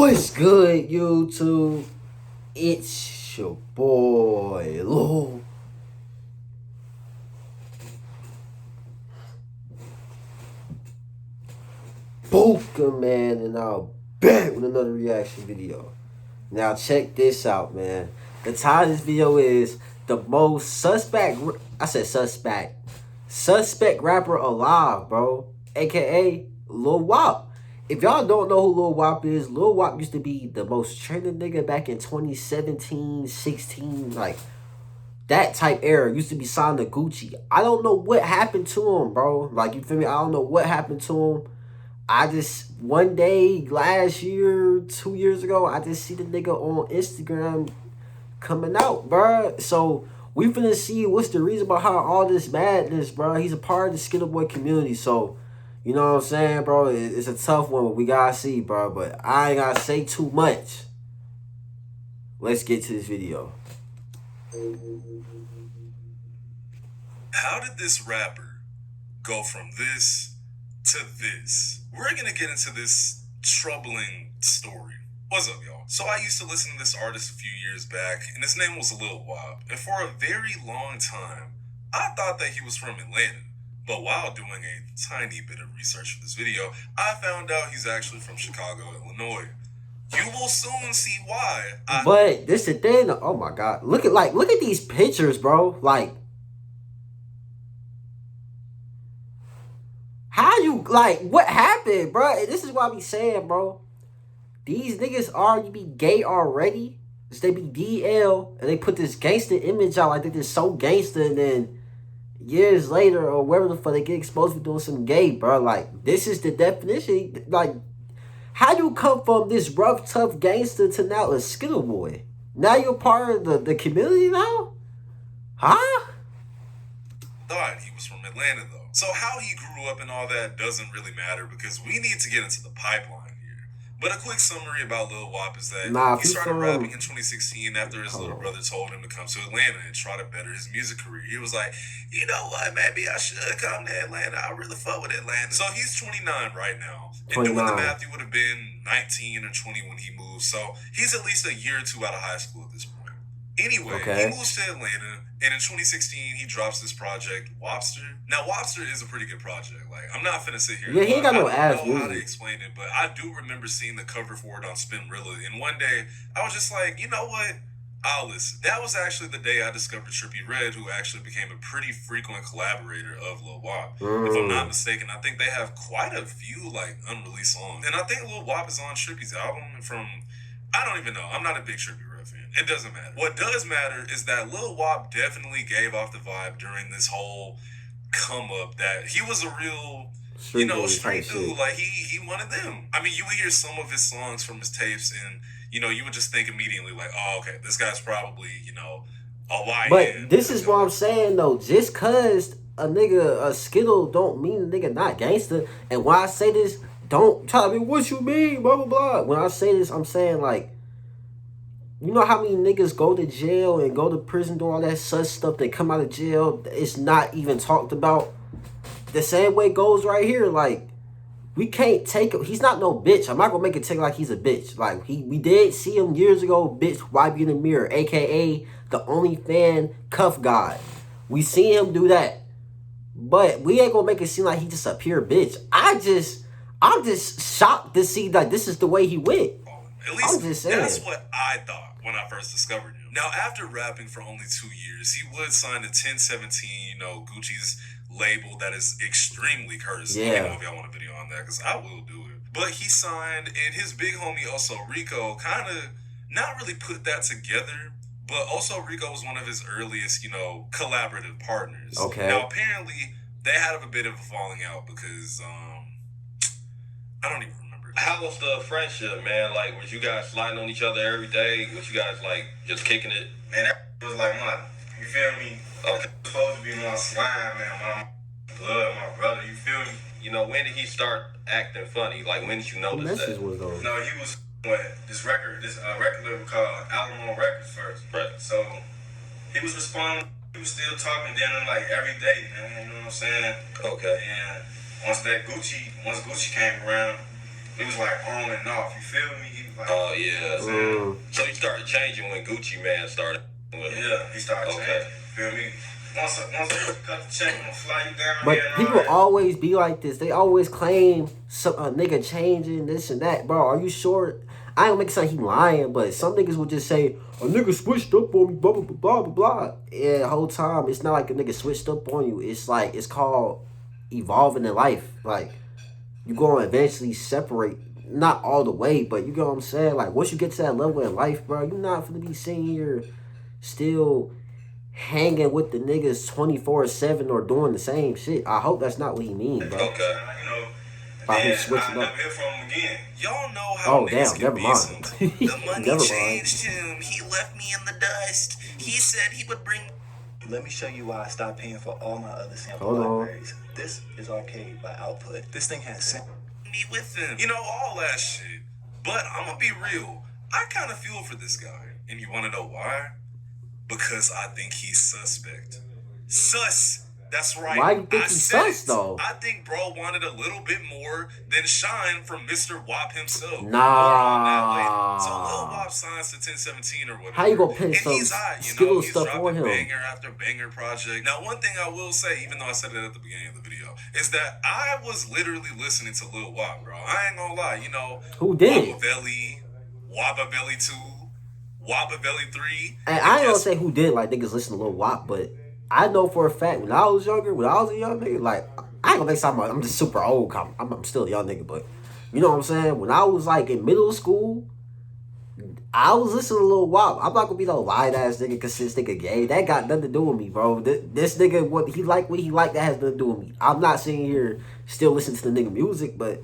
What's good, YouTube? It's your boy, Lil Booker, man, and I'm back with another reaction video. Now, check this out, man. The title of this video is the most suspect rapper alive, bro. AKA Lil Wop. If y'all don't know who Lil Wop is, Lil Wop used to be the most trending nigga back in 2017, 16, like that type era. Used to be signed to Gucci. I don't know what happened to him, bro. Like, you feel me? I don't know what happened to him. I just, one day, last year, 2 years ago, I just see the nigga on Instagram coming out, bro. So, we finna see what's the reason behind all this madness, bro. He's a part of the Skittle Boy community, so, you know what I'm saying, bro? It's a tough one, but we gotta see, bro. But I ain't gotta say too much. Let's get to this video. How did this rapper go from this to this? We're gonna get into this troubling story. What's up, y'all? So I used to listen to this artist a few years back, and his name was Lil Wop. And for a very long time, I thought that he was from Atlanta. But while doing a tiny bit of research for this video, I found out he's actually from Chicago, Illinois. You will soon see why. But this the thing. Oh my God! Look at these pictures, bro. Like, how you what happened, bro? This is what I be saying, bro. These niggas already be gay already. They be DL and they put this gangster image out like they just so gangster, and then years later or wherever the fuck they get exposed for doing some gay, bro. Like, this is the definition. Like, how you come from this rough, tough gangster to now a Skittle Boy? Now you're part of the community now? Huh? Thought he was from Atlanta, though. So how he grew up and all that doesn't really matter, because we need to get into the pipeline here. But a quick summary about Lil Wop is that he started rapping in 2016 after his little brother told him to come to Atlanta and try to better his music career. He was like, you know what, maybe I should come to Atlanta. I really fuck with Atlanta. So he's 29 right now. And doing the math, he would have been 19 or 20 when he moved. So he's at least a year or two out of high school at this point. Anyway, he moves to Atlanta, and in 2016, he drops this project, Wopster. Now, Wopster is a pretty good project. Like, I'm not finna sit here. Yeah, he ain't got no ass I don't know how to explain it, but I do remember seeing the cover for it on Spinrilla, and one day, I was just like, you know what? I'll listen. That was actually the day I discovered Trippie Redd, who actually became a pretty frequent collaborator of Lil Wop. If I'm not mistaken, I think they have quite a few, like, unreleased songs. And I think Lil Wop is on Trippie's album from... I don't even know. I'm not a big Trippie Redd fan. It doesn't matter. What does matter is that Lil Wop definitely gave off the vibe during this whole come up that he was a real, street dude. Like, he one of them. I mean, you would hear some of his songs from his tapes, and, you would just think immediately, like, oh, okay, this guy's probably, a YN. But this is what I'm saying, though. Just cause a Skittle don't mean a nigga not gangster. And when I say this, don't tell me what you mean, blah, blah, blah. When I say this, I'm saying, like, you know how many niggas go to jail and go to prison, do all that such stuff, they come out of jail, it's not even talked about? The same way goes right here. Like, we can't take him. He's not no bitch. I'm not gonna make it take like he's a bitch. Like, we did see him years ago, bitch, YB in the mirror, aka the only fan cuff god. We seen him do that. But we ain't gonna make it seem like he just a pure bitch. I'm just shocked to see that this is the way he went. At least that's what I thought when I first discovered him. Now, after rapping for only 2 years, he would sign to 1017, Gucci's label that is extremely cursed. Yeah. Let me know if y'all want a video on that, because I will do it. But he signed, and his big homie, Oso Rico, kind of not really put that together. But Oso Rico was one of his earliest, collaborative partners. Okay. Now, apparently, they had a bit of a falling out because, I don't even remember. How was the friendship, man? Like, was you guys sliding on each other every day? Was you guys, like, just kicking it? Man, that was like you feel me? Okay. It was supposed to be my slime, man, my blood, my brother, you feel me? When did he start acting funny? Like, when did you notice that? Was those? No, he was this record label called Alamo Records first. Right. So he was responding, he was still talking down like every day, man, you know what I'm saying? Okay. And once Gucci came around, it was like on and off, you feel me? Like, Oh, yeah. Mm. So you started changing when Gucci Man started with him. yeah, he started Okay. changing. Feel me? Once I cut the check, I'm gonna fly you down But here and people all that. always be like this. They always claim some a nigga changing this and that, bro. Are you sure? I don't make it sound he lying, but some niggas will just say a nigga switched up on me, blah blah blah blah blah. Yeah, the whole time it's not like a nigga switched up on you. It's like it's called evolving in life. Like you gonna eventually separate, not all the way, but you get what I'm saying. Like once you get to that level in life, bro, you're not gonna be sitting here still hanging with the niggas 24/7 or doing the same shit. I hope that's not what he mean, bro. Okay. You know, About him then switching I up. never hear from him again. Y'all know how Oh niggas damn, can never be mind. sometimes. The money Never mind. changed him. He left me in the dust. He said he would bring Let me show you why I stopped paying for all my other sample Hold on. libraries. This is Arcade by Output. This thing has me with him. You know, all that shit. But I'm gonna be real. I kind of feel for this guy. And you wanna know why? Because I think he's suspect. Sus! That's right. Why you think I he's said sus, it. though? I think bro wanted a little bit more than shine from Mr. Wop himself. Nah. More on that later. So Lil Wop signs to 1017 or whatever. How you gonna pin And some he's hot, you know, Skittle he's stuff dropping on him? banger after banger project. Now, one thing I will say, even though I said it at the beginning of the video, is that I was literally listening to Lil Wop, bro. I ain't gonna lie, you know. Who did? Wappavelli, Wappavelli 2, Wappavelli 3. And I ain't gonna guess- say who did like niggas listen to Lil Wop, but I know for a fact when I was younger, when I was a young nigga, like I ain't gonna make something. I'm just super old. I'm still a young nigga, but you know what I'm saying. When I was like in middle school, I was listening to Lil Wop. I'm not gonna be no light ass nigga because this nigga gay. That got nothing to do with me, bro. This nigga, what he like, that has nothing to do with me. I'm not sitting here still listening to the nigga music, but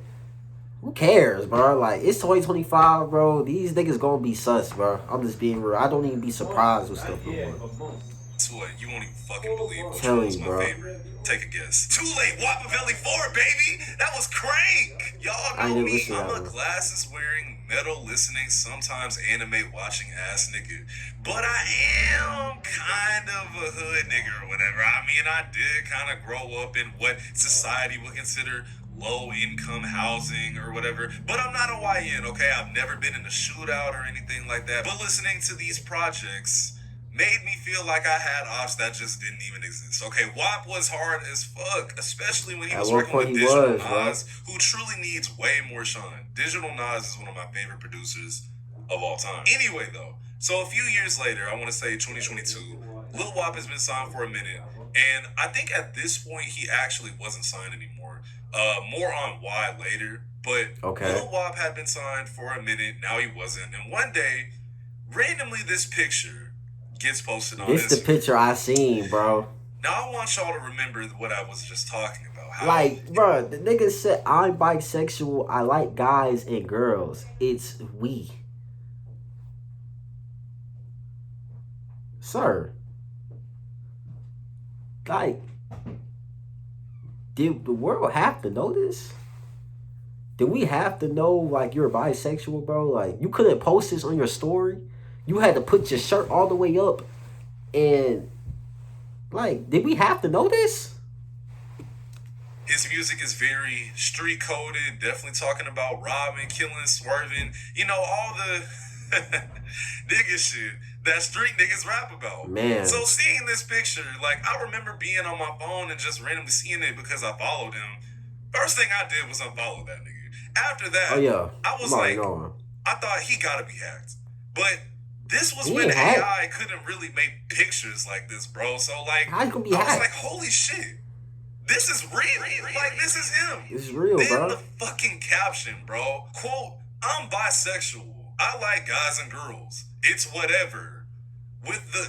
who cares, bro? Like it's 2025, bro. These niggas gonna be sus, bro. I'm just being real. I don't even be surprised with stuff no more. Guess what? You won't even fucking believe which Tell one was you, my bro. favorite. Take a guess. Too late. Wappavelli 4, baby. That was crank. Y'all I know didn't me. listen to I'm that a one. glasses wearing, metal listening, sometimes anime watching ass nigga. But I am kind of a hood nigga or whatever. I mean, I did kind of grow up in what society would consider low income housing or whatever, but I'm not a YN, okay? I've never been in a shootout or anything like that. But listening to these projects made me feel like I had ops that just didn't even exist. Okay, WAP was hard as fuck, especially when he At was one working point with he Digital was, bro. Nas, who truly needs way more shine. Digital Nas is one of my favorite producers of all time. Anyway, though, so a few years later, I want to say 2022, Lil Wop has been signed for a minute, and I think at this point he actually wasn't signed anymore. More on why later, but Okay. Lil Wop had been signed for a minute, now he wasn't, and one day, randomly this picture gets posted on This the Instagram. picture I seen, bro. Now I want y'all to remember what I was just talking about. How Like, bro, the nigga said I'm bisexual. I like guys and girls. It's we. Sir. Like, did the world have to know this? Did we have to know, like, you're bisexual, bro? Like, you couldn't post this on your story. You had to put your shirt all the way up. And, like, did we have to know this? his music is very street coded, definitely talking about robbing, killing, swerving, you know, all the nigga shit that street niggas rap about. Man. So seeing this picture, like, I remember being on my phone and just randomly seeing it because I followed him. First thing I did was unfollow that nigga. After that, Oh, yeah. I was I'm already like, knowing. I thought he gotta be hacked. But this was He when ain't hacked. AI couldn't really make pictures like this, bro. So, like, How you gonna be I was hacked? like, holy shit. This is real. Like, this is him. This is real, Then bro. the fucking caption, bro. Quote, I'm bisexual. I like guys and girls. It's whatever. With the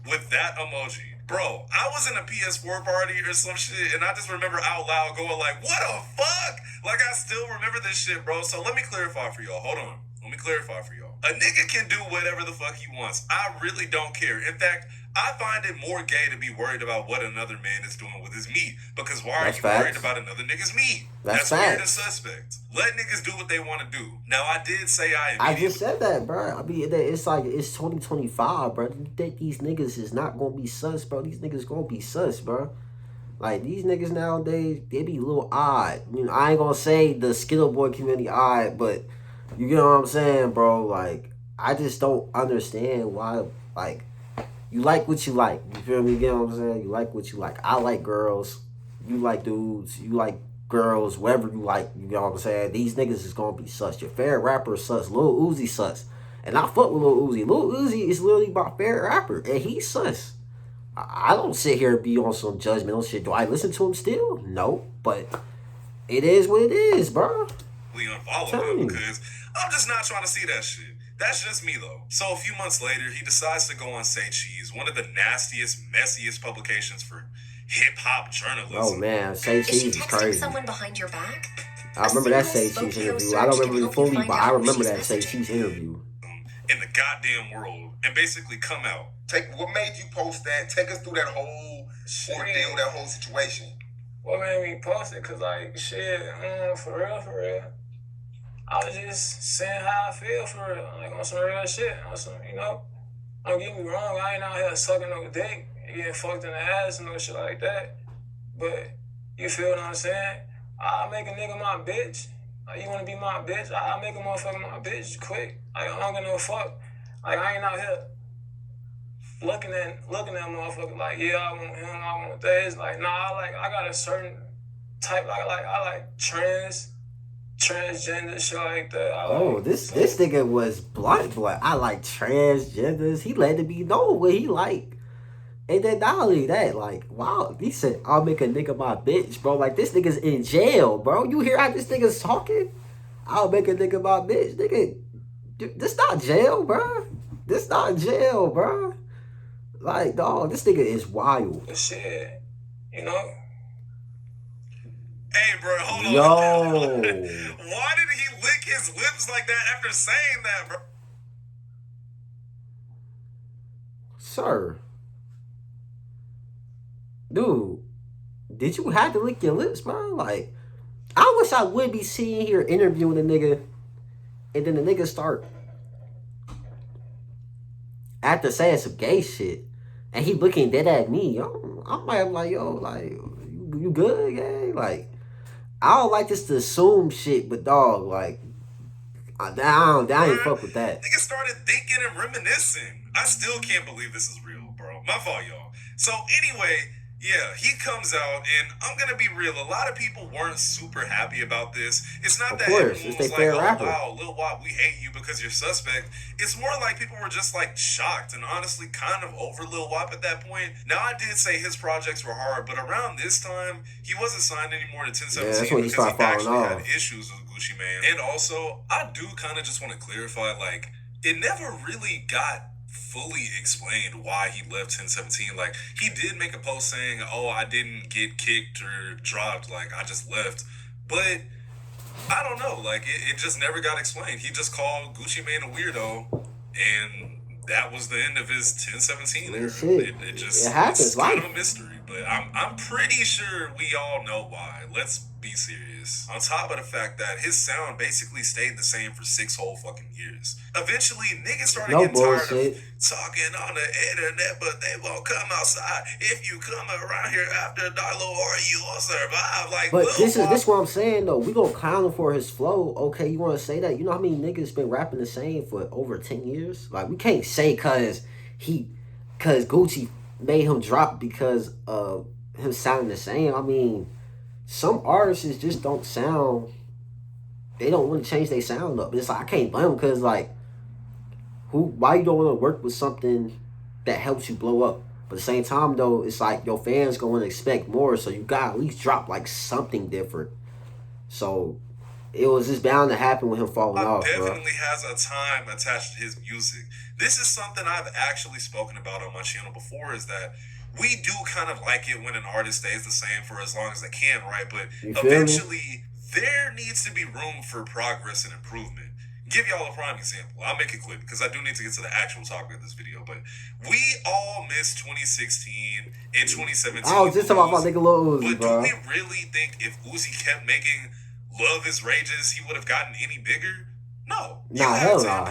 with that emoji. Bro, I was in a PS4 party or some shit, and I just remember out loud going like, what the fuck? Like, I still remember this shit, bro. So let me clarify for y'all. Hold on. Let me clarify for y'all. A nigga can do whatever the fuck he wants. I really don't care. In fact, I find it more gay to be worried about what another man is doing with his meat. Because why That's are you facts. worried about another nigga's meat? That's weird and facts. suspect. Let niggas do what they want to do. Now, I did say I just said that, bro. I mean, it's like, it's 2025, bro. You think these niggas is not gonna be sus, bro? These niggas gonna be sus, bro. Like, these niggas nowadays, they be a little odd. You know, I ain't gonna say the Skittle Boy community odd, but You get what I'm saying, bro? Like, I just don't understand why, like, you like what you like. You feel me? You get what I'm saying? You like what you like. I like girls. You like dudes. You like girls. Whatever you like. You get what I'm saying? These niggas is gonna be sus. Your favorite rapper is sus. Lil Uzi sus. And I fuck with Lil Uzi. Lil Uzi is literally my favorite rapper. And he's sus. I don't sit here and be on some judgmental shit. Do I listen to him still? No. But it is what it is, bro. Unfollow him because I'm just not trying to see that shit. That's just me though. So a few months later, he decides to go on Say Cheese, one of the nastiest, messiest publications for hip-hop journalism. Oh man, Say Cheese is crazy. Someone behind your back? I remember that Say Cheese interview. I don't remember it fully, but I remember that Say Cheese interview. In the goddamn world, and basically come out. What made you post that? Take us through that whole ordeal, that whole situation. What made me post it? Cause like shit, for real. I was just saying how I feel for real, like on some real shit, on some, you know. Don't get me wrong, I ain't out here sucking no dick, getting fucked in the ass and no shit like that. But you feel what I'm saying? I make a nigga my bitch. Like, you wanna be my bitch? I make a motherfucker my bitch quick. Like, I don't give no fuck. Like, I ain't out here looking at motherfucker like, yeah, I want him, I want this. Like, nah, I got a certain type. I like transgender shit like that. This nigga was blunt. I like transgenders. He let it be known what he like. And then not only that, like, wow, he said, I'll make a nigga my bitch, bro. Like, this nigga's in jail, bro. You hear how this nigga's talking? I'll make a nigga my bitch. Nigga, this not jail, bro. This not jail, bro. Like, dog, this nigga is wild. Shit, you know? Hey, bro, hold on. Yo. Why did he lick his lips like that after saying that, bro? Sir. Dude, did you have to lick your lips, bro? Like, I wish I would be sitting here interviewing a nigga, and then the nigga start after saying some gay shit, and he looking dead at me. I might be like, yo, like, you good, gang? Like, I don't like just to assume shit, but dog, like, I ain't fuck with that. Nigga started thinking and reminiscing. I still can't believe this is real, bro. My fault, y'all. So anyway, yeah, he comes out, and I'm gonna be real. A lot of people weren't super happy about this. It's not that everyone was like, oh wow, Lil Wop, we hate you because you're suspect. It's more like people were just like shocked and honestly kind of over Lil Wop at that point. Now I did say his projects were hard, but around this time, he wasn't signed anymore to 1017 that's when he because he actually off. had issues with Gucci Mane. And also, I do kind of just want to clarify, like, it never really got fully explained why he left 1017. Like, he did make a post saying, oh, I didn't get kicked or dropped, like, I just left. But I don't know, like, it just never got explained. He just called Gucci Mane a weirdo, and that was the end of his 1017 era. It happens. It's kind of a mystery, but I'm pretty sure we all know why. Let's be serious. On top of the fact that his sound basically stayed the same for 6 whole fucking years. Eventually, niggas started getting tired of talking on the internet, but they won't come outside. If you come around here after dark, or you will survive. Like, but this is what I'm saying though. We gonna clown him for his flow. Okay, you want to say that? You know how many niggas been rapping the same for over 10 years? Like, we can't say cause Gucci made him drop because of him sounding the same. I mean, some artists just don't sound. They don't want to change their sound up. But it's like, I can't blame them because, like, why you don't want to work with something that helps you blow up? But at the same time, though, it's like your fans going to expect more, so you got to at least drop, like, something different. So it was just bound to happen with him falling off, bro. Definitely has a time attached to his music. This is something I've actually spoken about on my channel before, is that we do kind of like it when an artist stays the same for as long as they can, right? But eventually, there needs to be room for progress and improvement. Give y'all a prime example. I'll make it quick because I do need to get to the actual topic of this video. But we all missed 2016 and 2017. I was just talking about nigga Lil Uzi, but bro. do we really think if Uzi kept making Love Is Rages, he would have gotten any bigger? No. Hell no.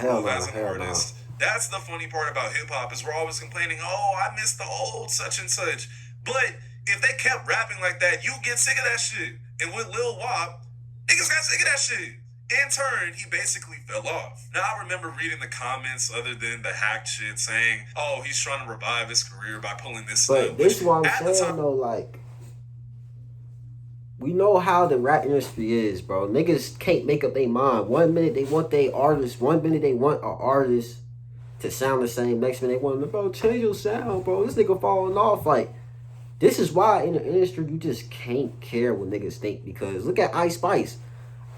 That's the funny part about hip-hop, is we're always complaining, oh, I miss the old such and such. But if they kept rapping like that, you get sick of that shit. And with Lil Wop, niggas got sick of that shit. In turn, he basically fell off. Now, I remember reading the comments other than the hacked shit saying, oh, he's trying to revive his career by pulling this But stuff. this is what I'm At the saying time, though, like, we know how the rap industry is, bro. Niggas can't make up their mind. 1 minute they want their artist, 1 minute they want an artist to sound the same. Next minute they want them, bro, change your sound, bro. This nigga falling off. Like, this is why in the industry you just can't care what niggas think, because look at Ice Spice.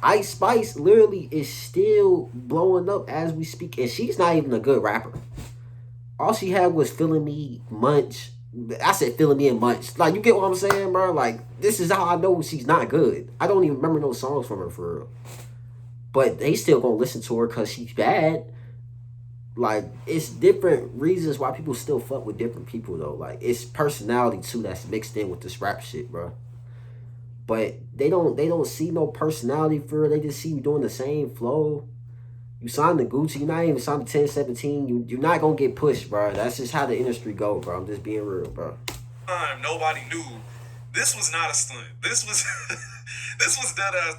Ice Spice literally is still blowing up as we speak, and she's not even a good rapper. All she had was Feeling Me, Munch. I said Feeling Me and Munch. Like, you get what I'm saying, bro? Like, this is how I know she's not good. I don't even remember no songs from her for real. But they still gonna listen to her because she's bad. Like, it's different reasons why people still fuck with different people, though. Like, it's personality, too, that's mixed in with this rap shit, bro. But they don't see no personality for it. They just see you doing the same flow. You signed to Gucci. You're not even signed to 1017. You're not going to get pushed, bro. That's just how the industry go, bro. I'm just being real, bro. Nobody knew. This was not a stunt. This was this was dead ass.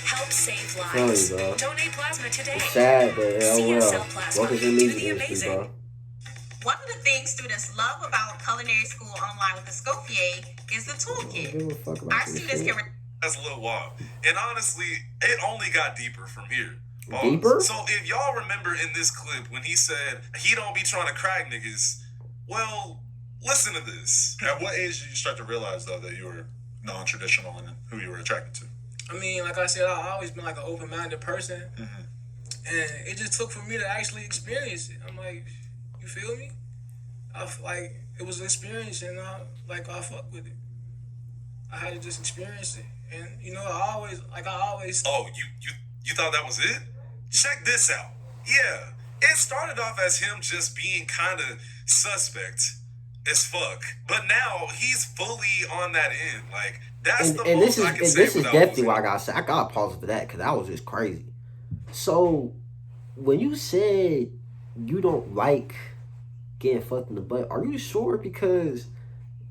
Help save Tell lives. you, bro. Donate plasma today. It's sad, but hell CSL well. Plasma. Welcome to the Do music the industry, amazing. bro. One of the things students love about culinary school online with the Scopier is the I don't toolkit. give a fuck Our about this students shit. can That's a little wild. And honestly, it only got deeper from here. Pause. Deeper? So if y'all remember in this clip when he said he don't be trying to crack niggas, well, listen to this. At what age did you start to realize, though, that you were non-traditional and who you were attracted to? I mean, like I said, I've always been like an open-minded person. Mm-hmm. And it just took for me to actually experience it. I'm like, you feel me? Like, it was an experience, and I fuck with it. I had to just experience it. And, you know, I always... Oh, you thought that was it? Check this out. Yeah, it started off as him just being kind of suspect as fuck, but now he's fully on that end. Like, that's the And most this is I can and say this is without definitely losing. why I gotta say I gotta pause for that because that was just crazy. So when you said you don't like getting fucked in the butt, are you sure? Because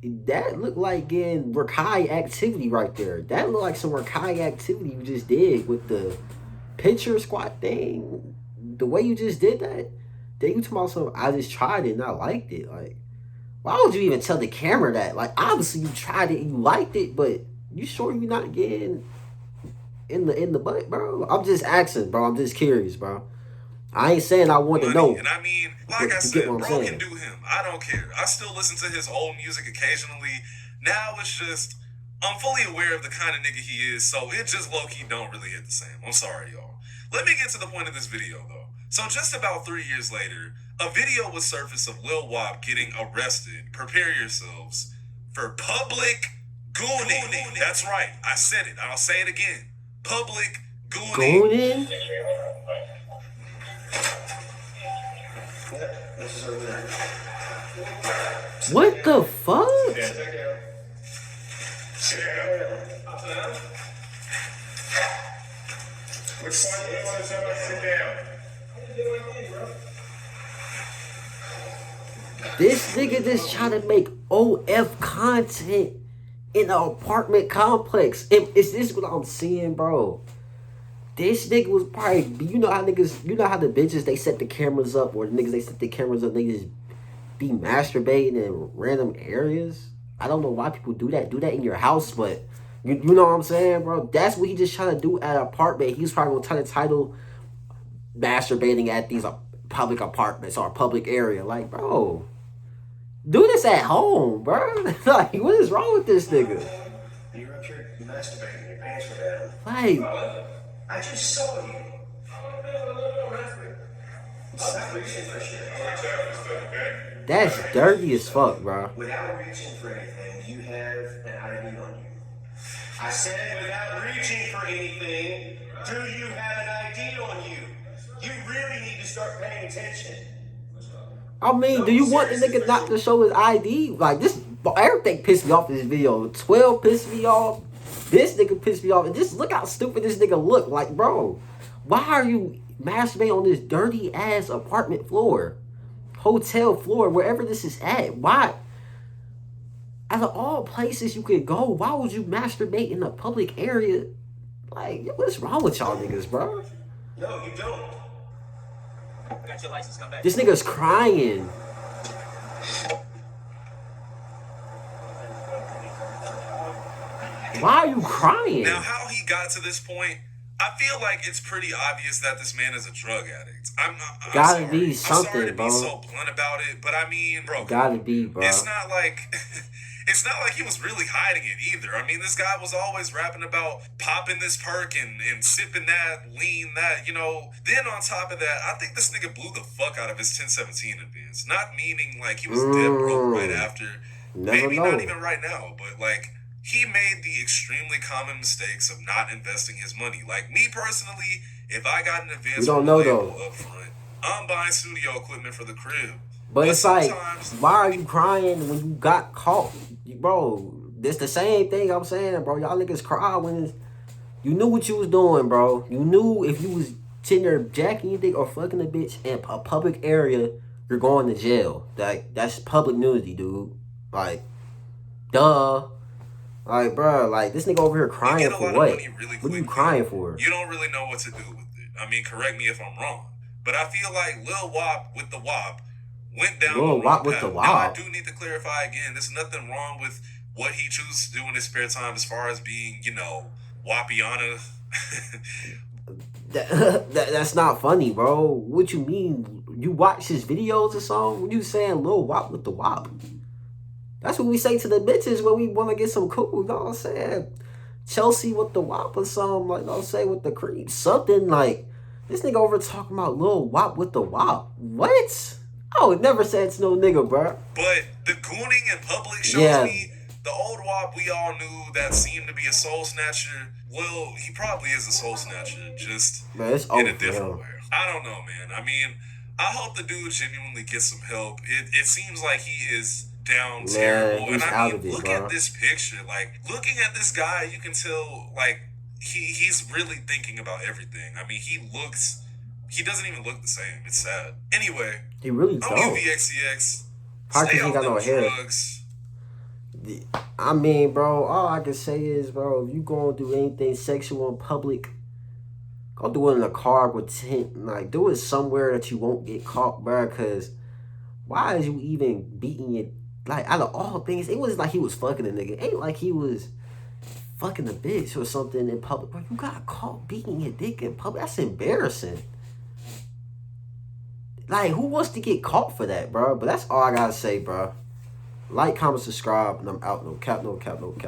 that looked like getting Rakai activity right there. That looked like some Rakai activity you just did with the pitcher squat thing. The way you just did that, then you talking about something. I just tried it and I liked it. Like, why would you even tell the camera that? Like, obviously you tried it and you liked it, but you sure you're not getting in the butt, bro? I'm just asking, bro. I'm just curious, bro. I ain't saying I want to know. And I mean, like But I you said, get what I'm bro saying. can do him. I don't care. I still listen to his old music occasionally. Now it's just, I'm fully aware of the kind of nigga he is, so it just low-key don't really hit the same. I'm sorry, y'all. Let me get to the point of this video, though. So just about 3 years later, a video was surfaced of Lil Wop getting arrested. Prepare yourselves for public gooning. That's right. I said it. I'll say it again. Public gooning. Gooning? What the fuck? Which one do you want to sit down? This nigga just trying to make OF content in an apartment complex. Is this what I'm seeing, bro? This nigga was probably, you know how the bitches, they set the cameras up, or the niggas, they set the cameras up, they just be masturbating in random areas. I don't know why people do that. Do that in your house, but you know what I'm saying, bro? That's what he just trying to do at an apartment. He's probably gonna try to title masturbating at these public apartments or public area. Like, bro, do this at home, bro. Like, what is wrong with this nigga? You're up here masturbating. Your pants were down. Like, I just saw you. Stop reaching for shit. that's dirty as fuck, bro. Without reaching for anything, you have an ID on you. I said without reaching for anything, do you have an ID on you? You really need to start paying attention. I mean, do you want the nigga not to show his ID? Like, this, everything pissed me off in this video. 12 pissed me off. This nigga pissed me off. And just look how stupid this nigga look. Like, bro, why are you masturbating on this dirty ass apartment floor? Hotel floor, wherever this is at. Why? Out of all places you could go, why would you masturbate in a public area Like, what's wrong with y'all niggas, bro? No, you don't. I got your license. Come back. This nigga's crying. Why are you crying? Now, how he got to this point, I feel like it's pretty obvious that this man is a drug addict. I'm Gotta sorry. be I'm sorry something, to bro. be so blunt about it, but I mean, bro, Gotta be, bro. it's not like he was really hiding it either. I mean, this guy was always rapping about popping this perk and sipping that, lean that, you know. Then on top of that, I think this nigga blew the fuck out of his 1017 advance. Not meaning like he was dead broke right after. Never Maybe know. not even right now, but like he made the extremely common mistakes of not investing his money. Like me personally, if I got an advance We don't from know, the label though. up front, I'm buying studio equipment for the crib. But it's like, sometimes- why are you crying when you got caught? Bro, this the same thing I'm saying, bro. Y'all niggas cry when you knew what you was doing, bro. You knew if you was sitting there jacking your dick or fucking a bitch in a public area, you're going to jail. Like, that's public nudity, dude. Like, duh. Like, bro, like, this nigga over here You crying get a for lot of what? money really What are you quick, crying man. for? You don't really know what to do with it. I mean, correct me if I'm wrong, but I feel like Lil Wop with the Wop went down Lil the Wop wrong with path. the Now, I Wop? do need to clarify again, there's nothing wrong with what he chooses to do in his spare time as far as being, you know, Wapiana. That's not funny, bro. What you mean? You watch his videos or something? What you saying, Lil Wop with the Wop? That's what we say to the bitches when we want to get some cool. You know what I'm saying? Chelsea with the Wop or something. Like, you know what I'm saying? With the creep. Something like, this nigga over talking about Lil Wop with the Wop. What? I would never say it's no nigga, bro. But the gooning in public shows me the old Wop we all knew that seemed to be a soul snatcher. Well, he probably is a soul snatcher, just Man, it's in over a for different him. way. I don't know, man. I mean, I hope the dude genuinely gets some help. It seems like he is down terrible. he's And I out mean, of it, look bro. at this picture. Like, looking at this guy, you can tell, like, he's really thinking about everything. I mean, he doesn't even look the same. It's sad. Anyway, He really I'm don't. UVXCX. Probably 'cause Stay he off got no them hair. drugs. I mean, bro, all I can say is, bro, if you gonna do anything sexual in public, go do it in a car with tent. Like, do it somewhere that you won't get caught, bro. Cause why is you even beating it? Like, out of all things, it was like he was fucking a nigga. It ain't like he was fucking a bitch or something in public. Bro, you got caught beating your dick in public. That's embarrassing. Like, who wants to get caught for that, bro? But that's all I gotta say, bro. Like, comment, subscribe, and I'm out. No cap, no cap, no cap.